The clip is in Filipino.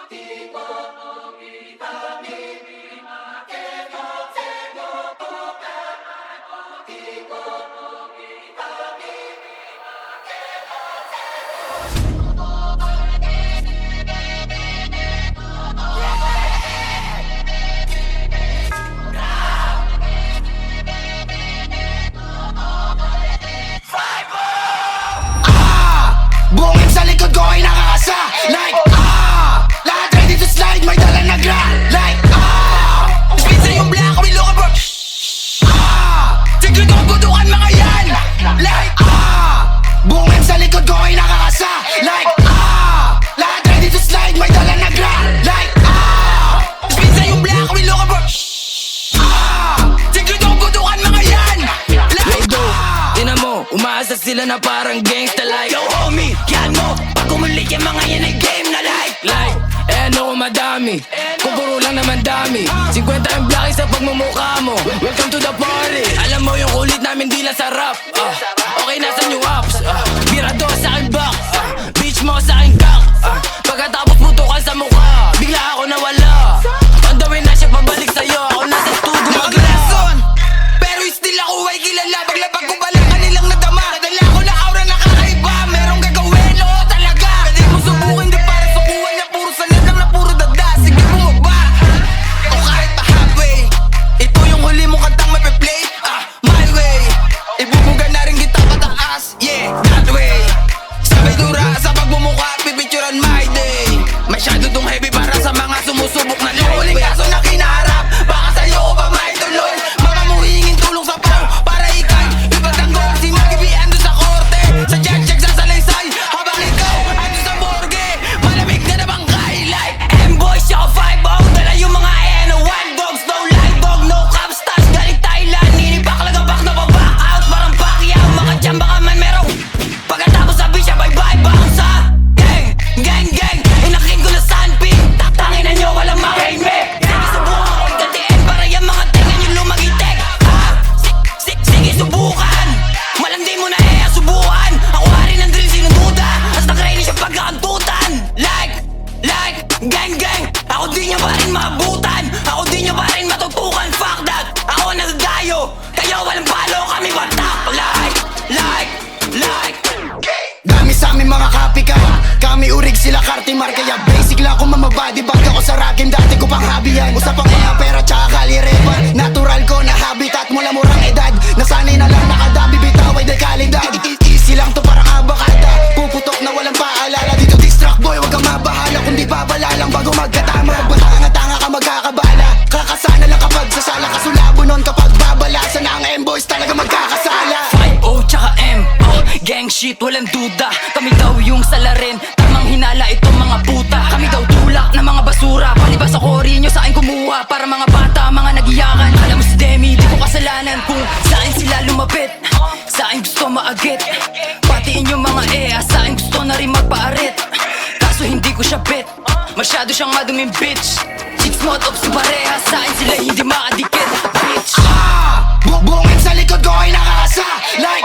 Bungin sa likod ko ay nakakasa. Like lahat ready to slide, may dala na gra. Like spin yung black, we look bro. Tigil ko butukan mga yan. Like bungin sa likod ko ay nakakasa. Like lahat ready to slide, may dala na gra. Like spin yung black, we look bro. Tigil ko butukan mga yan. Like Tinan mo, umaasa sila na parang gangsta like yo homie, yan mo, pag umulit yung mga yan ay game na like eh ano kung madami, kung puro lang naman dami 50 ang blaki sa pagmumukha mo. Welcome to the party. Alam mo yung kulit namin di lang sarap. Okay, nasan yung apps? Birado sa akin back, bitch mo sa akin cock. Pagkatapos putukan sa mukha, bigla ako nawala. Tandawin na siya pabalik sa'yo, ako nasa studio maglason. Pero still ako ay kilala. Paglapag ko pala kanilang nadama. Nadala ko na aura na kakaiba. Merong gagawin, oo talaga. Pwede mo subukin di para sukuhan na puro salad lang na puro dada. Sige bumaba o kahit pa halfway. Ito yung huli mong kantang mape-play. My way. Ibubuga na rin kita pataas. Yeah, that way. Sabay dura sa pagbumuka, pipicturan my day. Masyado tong heavy para sa mga sumusubok na low. Huling kaso na kinaharap, baka sa'yo ko pa may tuloy. Mga muhingin tulong sa pao para ikay ipatanggol. Si magibian doon sa korte, sa judge nagsasalaysay. Habang ikaw ando sa morgue, malamig na nabangkay. Like M-boys, siya 5-0. Dala yung mga N1 dogs. No lie dog, no cap stars. Galing Thailand, ninipak lagabak na pa-back out. Parang Pacquiao, makachamba ka man merong. Pagkatapos sabi siya bye-bye, bounce gang, gang, gang. Inakin ko na sunpin. Tatangin na nyo, walang makahimik. Sige subukan ko ikatiin para yung mga tenga nyo lumagitik. Sige subukan, malandi mo na subukan. Ako hari ng drill, sino duda? Hasta nag-rainy siya pagkakantutan. Like, gang, gang. Ako di nyo pa rin maabutan. Ako di nyo pa rin matutukan. Fuck that, ako nagdayo. Kayo walang palo, kami batak. Like dami sa amin mga copycat. Kami urig sila kartimar. Kaya basic lang kung mamabody bag ako sa rakim. Dati ko pang hobby yan. Usapang mga pera tsaka kalirepan. Natural ko na habitat mula murang edad. Nasanay na lang nakadabi bitaway de kalidad. Easy lang to parang abakada. Puputok na walang paalala. Dito distract boy, wag kang mabahala. Kundi babala lang bago magkatama. Batanga-tanga ka magkakabala. Kakasana lang kapag sasala. Kasulabo nun kapag babalasan ang M-boys talaga magkakasala. 5-0 tsaka M, gang shit, walang duda. Kami daw yung salarin, tamang hinala itong mga puta. Kami daw tulak na mga basura. Palibas sa kori nyo sa akin kumuha. Para mga bata, mga nagiyakan. Alam mo si Demi, di ko kasalanan kung saan sila lumapit. Sa akin gusto maagit, patiin yung mga sa akin gusto na rin magpaarit. Kaso hindi ko siya bet, masyado siyang maduming bitch. Chicks not up si pareha, sa akin sila hindi makadikit. Bitch Bungin sa likod ko ay nakakasa. Like